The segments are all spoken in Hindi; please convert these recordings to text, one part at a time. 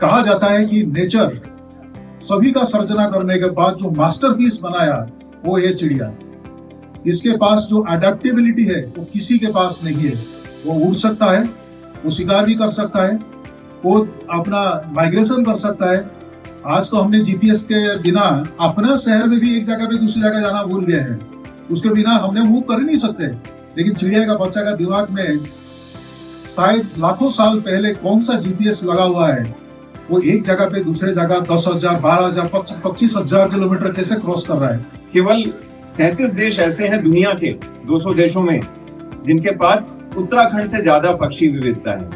कहा जाता है कि नेचर सभी का सर्जना करने के बाद जो मास्टरपीस बनाया वो ये चिड़िया। इसके पास जो अडेप्टेबिलिटी है वो किसी के पास नहीं है। वो उड़ सकता है, वो शिकार भी कर सकता है, वो अपना माइग्रेशन कर सकता है। आज तो हमने जीपीएस के बिना अपना शहर में भी एक जगह पे दूसरी जगह जाना भूल गए हैं। उसके बिना हमने मूव कर ही नहीं सकते। लेकिन चिड़िया का बच्चा का दिमाग में शायद लाखों साल पहले कौन सा जीपीएस लगा हुआ है, वो एक जगह पे दूसरे जगह 10,000, 12,000, 25,000 किलोमीटर कैसे क्रॉस कर रहा है। केवल 37 देश ऐसे हैं दुनिया के 200 देशों में जिनके पास उत्तराखंड से ज्यादा पक्षी विविधता है।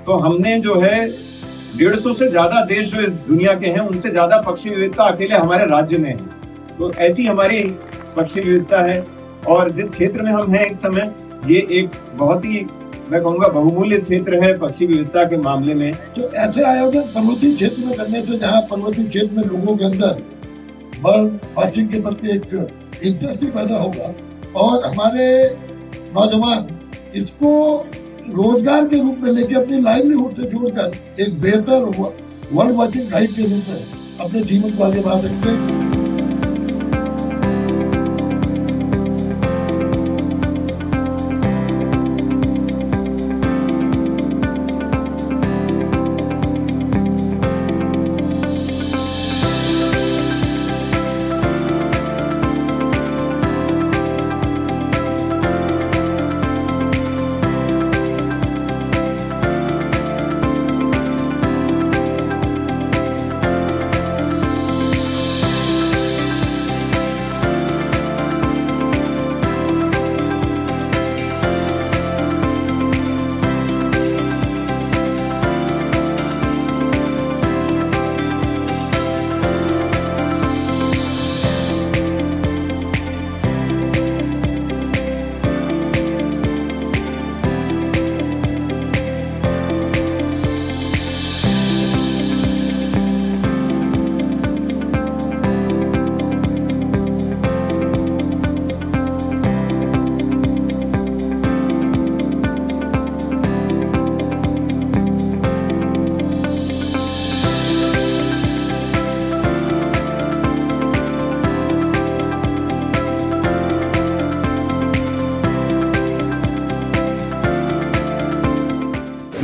तो हमने जो है 150 से ज्यादा देश जो इस दुनिया के हैं उनसे ज्यादा पक्षी विविधता अकेले हमारे राज्य में है। तो ऐसी हमारी पक्षी विविधता है। और जिस क्षेत्र में हम हैं इस समय, ये एक बहुत ही, मैं कहूँगा, बहुमूल्य क्षेत्र है पक्षी विविधता के मामले में। तो ऐसे आयोजन पर्वतीय क्षेत्र में करने से, जहाँ पर्वतीय क्षेत्र में लोगों के अंदर बर्ड वॉचिंग के प्रति एक इंटरेस्ट भी पैदा होगा और हमारे नौजवान इसको रोजगार के रूप में लेके अपनी लाइवलीहुड से जोड़कर एक बेहतर वर्ल्ड वॉचिंग गाइड के रूप में अपने जीवन को आगे बढ़ा सकते हैं।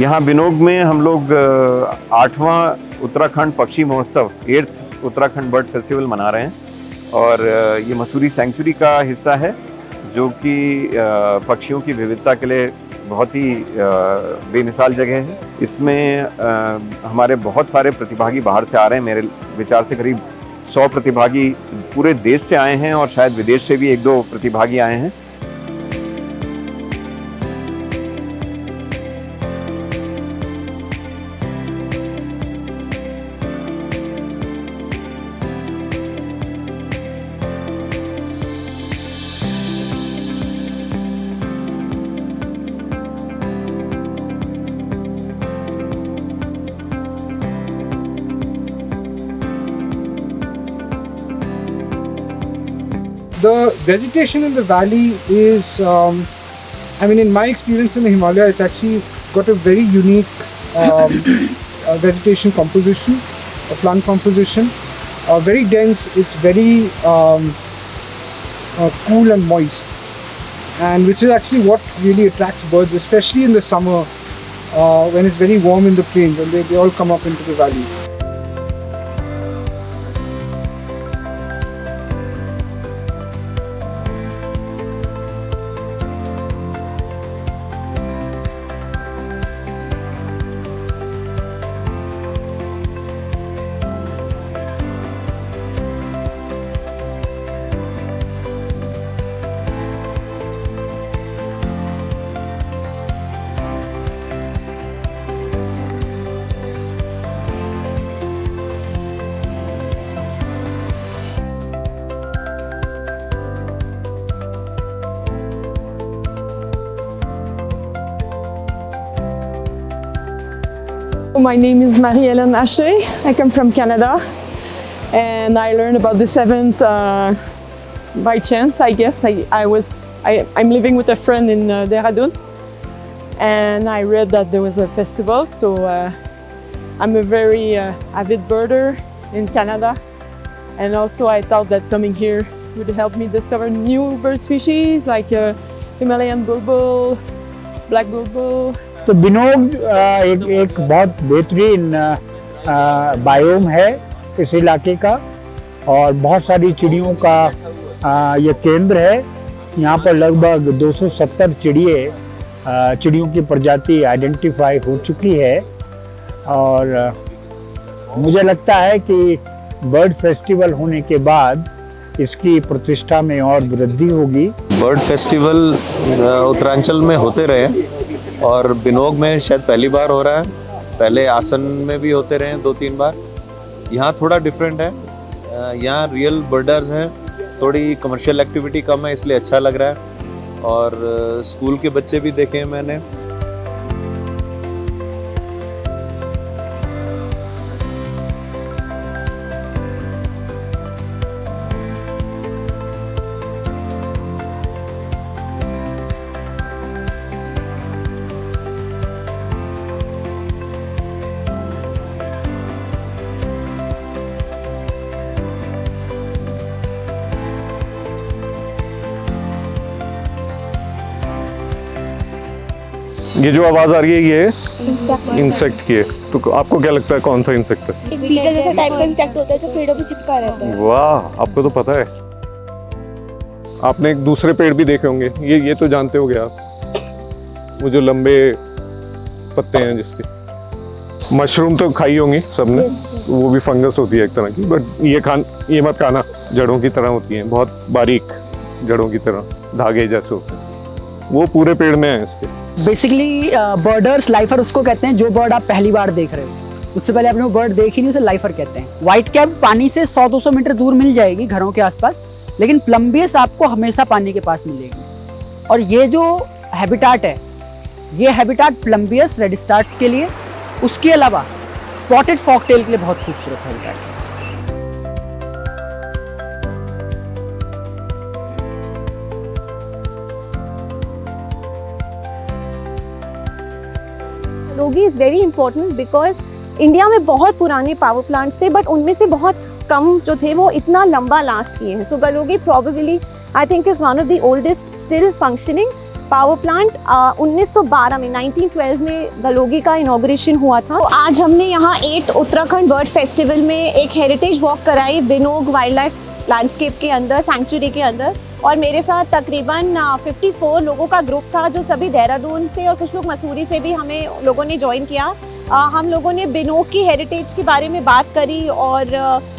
यहाँ बिनोग में हम लोग 8वां उत्तराखंड पक्षी महोत्सव 8th उत्तराखंड बर्ड फेस्टिवल मना रहे हैं। और ये मसूरी सेंचुरी का हिस्सा है जो कि पक्षियों की विविधता के लिए बहुत ही बेमिसाल जगह है। इसमें हमारे बहुत सारे प्रतिभागी बाहर से आ रहे हैं। मेरे विचार से करीब 100 प्रतिभागी पूरे देश से आए हैं और शायद विदेश से भी 1-2 प्रतिभागी आए हैं। The vegetation in the valley is, in my experience in the Himalaya, it's actually got a very unique vegetation composition, a plant composition, very dense. It's very cool and moist, and which is actually what really attracts birds, especially in the summer when it's very warm in the plains and they all come up into the valley. My name is Marie-Hélène Haché. I come from Canada and I learned about the 7th by chance, I guess. I'm living with a friend in Dehradun and I read that there was a festival, so I'm a very avid birder in Canada, and also I thought that coming here would help me discover new bird species like Himalayan bulbul, black bulbul. तो बिनोग एक बहुत बेहतरीन बायोम है इस इलाके का, और बहुत सारी चिड़ियों का ये केंद्र है। यहाँ पर लगभग 270 चिड़ियों की प्रजाति आइडेंटिफाई हो चुकी है, और मुझे लगता है कि बर्ड फेस्टिवल होने के बाद इसकी प्रतिष्ठा में और वृद्धि होगी। बर्ड फेस्टिवल उत्तरांचल में होते रहे, और बिनोग में शायद पहली बार हो रहा है। पहले आसन में भी होते रहे 2-3 बार। यहाँ थोड़ा डिफरेंट है, यहाँ रियल बर्डर्स हैं, थोड़ी कमर्शियल एक्टिविटी कम है, इसलिए अच्छा लग रहा है। और स्कूल के बच्चे भी देखे हैं मैंने। ये जो आवाज आ रही है ये इंसेक्ट की है। तो आपको क्या लगता है कौन सा इंसेक्ट है? एक बीटल जैसा टाइप का इंसेक्ट होता है जो पेड़ों पे चिपका रहता है। वाह, आपको तो पता है। आपने एक दूसरे पेड़ भी देखे होंगे, ये तो जानते होगे आप, वो जो लंबे पत्ते हैं जिसके। मशरूम तो खाई होंगी सबने, वो भी फंगस होती है एक तरह की, बट ये मत खाना, जड़ों की तरह होती हैं, बहुत बारीक जड़ों की तरह, धागे जैसे होते हैं। वो पूरे पेड़ में है इसके। बेसिकली बर्डर्स लाइफर उसको कहते हैं जो बर्ड आप पहली बार देख रहे हो। उससे पहले आपने वो बर्ड देखी नहीं, उसे लाइफर कहते हैं। व्हाइट कैप पानी से 100-200 मीटर दूर मिल जाएगी घरों के आसपास, लेकिन प्लम्बियस आपको हमेशा पानी के पास मिलेगी। और ये जो हैबिटाट है, ये हैबिटाट प्लम्बियस रेडिस्टार्ट्स के लिए, उसके अलावा स्पॉटेड फॉकटेल के लिए बहुत खूबसूरत हैबिटाट है। Galogi is very important because India में बहुत पुराने पावर प्लांट्स थे, बट उनमें से बहुत कम जो थे वो इतना लंबा लास्ट किए हैं। So Galogi probably I think is one of the oldest still functioning power plant. 1912 में 1912 में गलोगी का इनॉग्रेशन हुआ था। तो आज हमने यहाँ 8 उत्तराखंड बर्ड फेस्टिवल में एक हेरिटेज वॉक कराई बिनोग वाइल्ड लाइफ लैंडस्केप के अंदर, सैंक्चुरी के अंदर। और मेरे साथ तकरीबन 54 लोगों का ग्रुप था, जो सभी देहरादून से और कुछ लोग मसूरी से भी हमें लोगों ने ज्वाइन किया। हम लोगों ने बिनोग की हेरिटेज के बारे में बात करी, और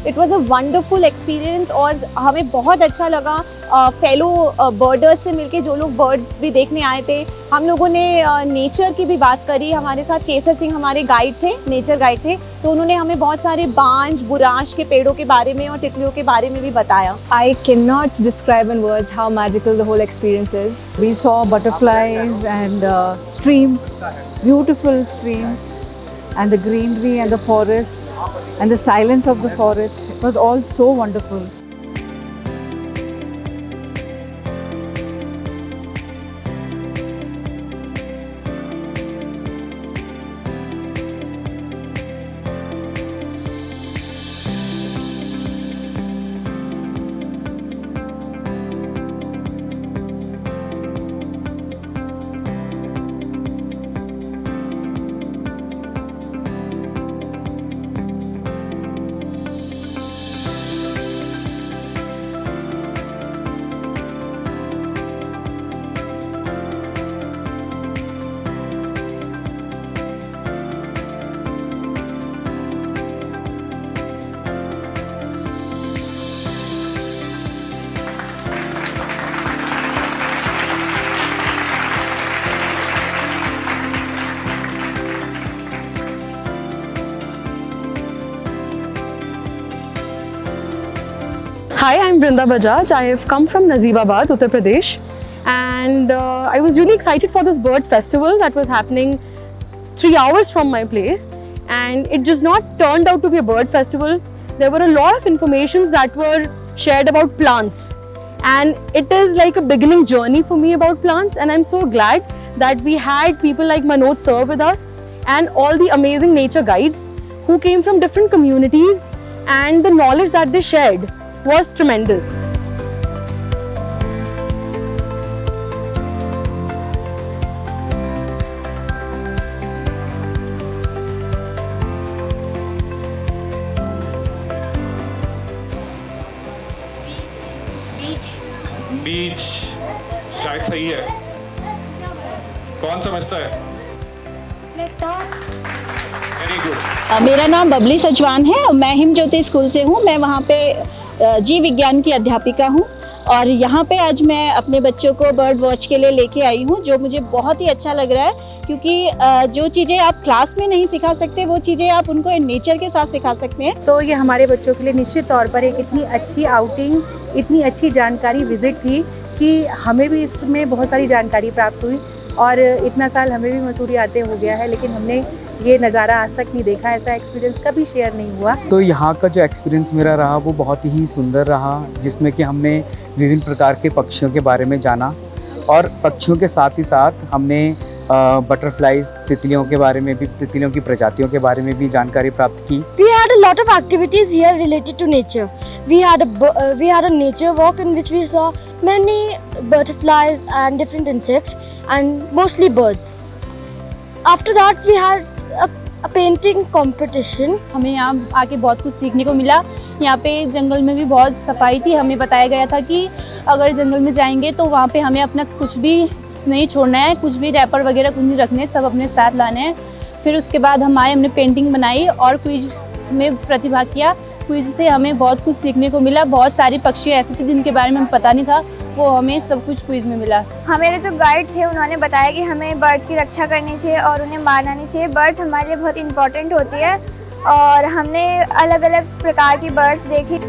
it was a wonderful experience. और हमें बहुत अच्छा लगा फेलो बर्डर्स से मिलके, जो लोग बर्ड्स भी देखने आए थे। हम लोगों ने नेचर की भी बात करी। हमारे साथ केसर सिंह हमारे गाइड थे, नेचर गाइड थे, तो उन्होंने हमें बहुत सारे बांज, बुराश के पेड़ों के बारे में और तितलियों के बारे में भी बताया। I cannot describe in words how magical the whole experience is. We saw butterflies and streams, beautiful streams, and the greenery and the forest and the silence of the forest. It was all so wonderful. Hi, I'm Brinda Bajaj. I have come from Nazibabad, Uttar Pradesh, and I was really excited for this bird festival that was happening 3 hours from my place. And it just not turned out to be a bird festival. There were a lot of informations that were shared about plants, and it is like a beginning journey for me about plants. And I'm so glad that we had people like Manoj sir with us and all the amazing nature guides. who came from different communities, and the knowledge that they shared was tremendous. बीच शायद सही है, कौन समझता है? Very good. मेरा नाम बबली सचवान है और मैं हिम ज्योति स्कूल से हूँ। मैं वहाँ पे जीव विज्ञान की अध्यापिका हूँ और यहाँ पे आज मैं अपने बच्चों को बर्ड वॉच के लिए लेके आई हूँ, जो मुझे बहुत ही अच्छा लग रहा है, क्योंकि जो चीज़ें आप क्लास में नहीं सिखा सकते वो चीज़ें आप उनको नेचर के साथ सिखा सकते हैं। तो ये हमारे बच्चों के लिए निश्चित तौर पर एक इतनी अच्छी आउटिंग, इतनी अच्छी जानकारी विजिट थी कि हमें भी इसमें बहुत सारी जानकारी प्राप्त हुई। और इतना साल हमें भी मसूरी आते हो गया है, लेकिन हमने ये नज़ारा आज तक नहीं देखा, ऐसा एक्सपीरियंस कभी शेयर नहीं हुआ। तो यहाँ का जो एक्सपीरियंस मेरा रहा वो बहुत ही सुंदर रहा, जिसमें कि हमने विभिन्न प्रकार के पक्षियों के बारे में जाना और पक्षियों के साथ ही साथ हमने बटरफ्लाइज, तितलियों के बारे में भी, तितलियों की प्रजातियों के बारे में भी जानकारी प्राप्त की। We had a lot of activities here related to nature. We had a nature walk in which we saw many butterflies and different insects and mostly birds. After that we had a painting competition. हमें यहाँ आके बहुत कुछ सीखने को मिला। यहाँ पे जंगल में भी बहुत सफाई थी। हमें बताया गया था कि अगर जंगल में जाएंगे तो वहाँ पे हमें अपना कुछ भी नहीं छोड़ना है, कुछ भी रैपर वगैरह कुछ नहीं रखने, सब अपने साथ लाने हैं। फिर उसके बाद हम आए, हमने पेंटिंग बनाई और क्विज में प्रतिभाग किया। क्विज से हमें बहुत कुछ सीखने को मिला। बहुत सारे पक्षी ऐसे थे जिनके बारे में हमें पता नहीं था, वो हमें सब कुछ क्विज में मिला। हमारे जो गाइड थे उन्होंने बताया कि हमें बर्ड्स की रक्षा करनी चाहिए और उन्हें मारना नहीं चाहिए। बर्ड्स हमारे लिए बहुत इंपॉर्टेंट होती है और हमने अलग अलग प्रकार की बर्ड्स देखी।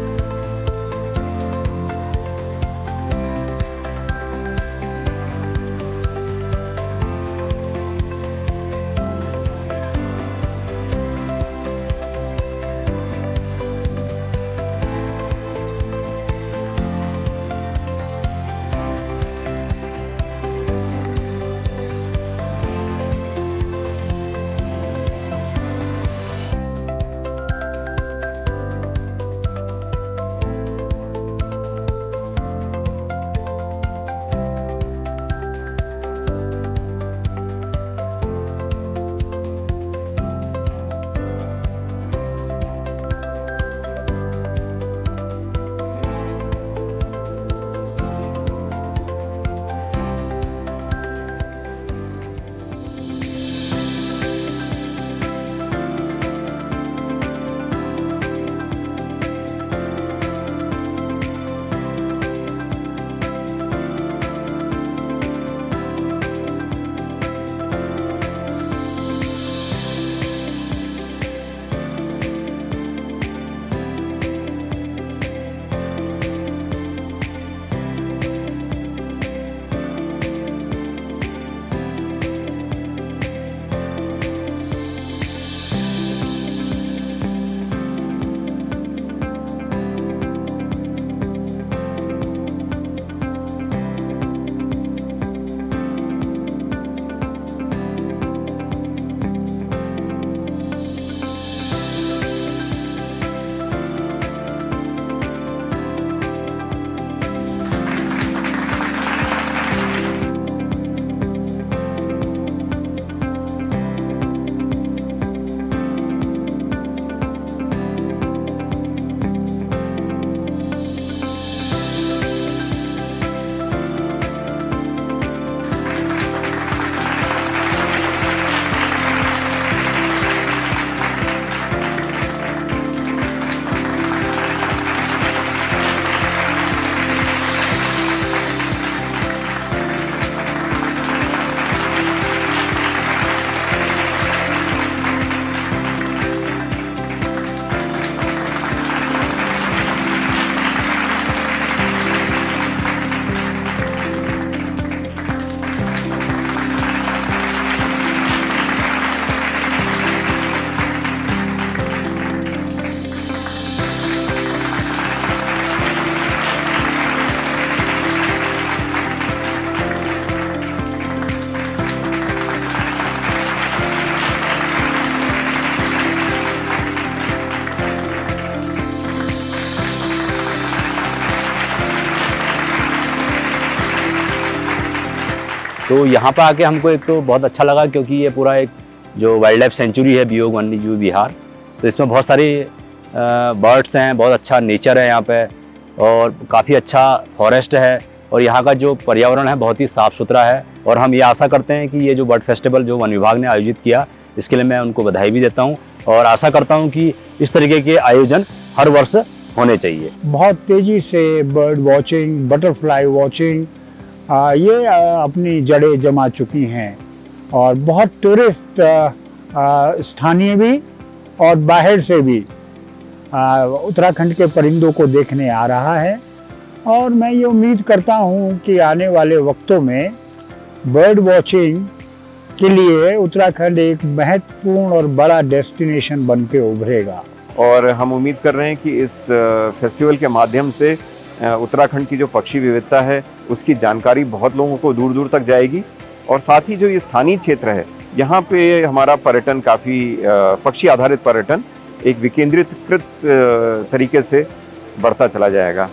तो यहाँ पर आके हमको एक तो बहुत अच्छा लगा, क्योंकि ये पूरा एक जो वाइल्ड लाइफ सेंचुरी है बियोग वन्यजीव विहार, तो इसमें बहुत सारी बर्ड्स हैं, बहुत अच्छा नेचर है यहाँ पे, और काफ़ी अच्छा फॉरेस्ट है, और यहाँ का जो पर्यावरण है बहुत ही साफ़ सुथरा है। और हम ये आशा करते हैं कि ये जो बर्ड फेस्टिवल जो वन विभाग ने आयोजित किया, इसके लिए मैं उनको बधाई भी देता हूँ, और आशा करता हूँ कि इस तरीके के आयोजन हर वर्ष होने चाहिए। बहुत तेज़ी से बर्ड वॉचिंग, बटरफ्लाई वॉचिंग ये अपनी जड़ें जमा चुकी हैं, और बहुत टूरिस्ट स्थानीय भी और बाहर से भी उत्तराखंड के परिंदों को देखने आ रहा है। और मैं ये उम्मीद करता हूँ कि आने वाले वक्तों में बर्ड वॉचिंग के लिए उत्तराखंड एक महत्वपूर्ण और बड़ा डेस्टिनेशन बन के उभरेगा। और हम उम्मीद कर रहे हैं कि इस फेस्टिवल के माध्यम से उत्तराखंड की जो पक्षी विविधता है उसकी जानकारी बहुत लोगों को दूर दूर तक जाएगी, और साथ ही जो ये स्थानीय क्षेत्र है यहाँ पे हमारा पर्यटन काफ़ी पक्षी आधारित पर्यटन एक विकेंद्रीकृत तरीके से बढ़ता चला जाएगा।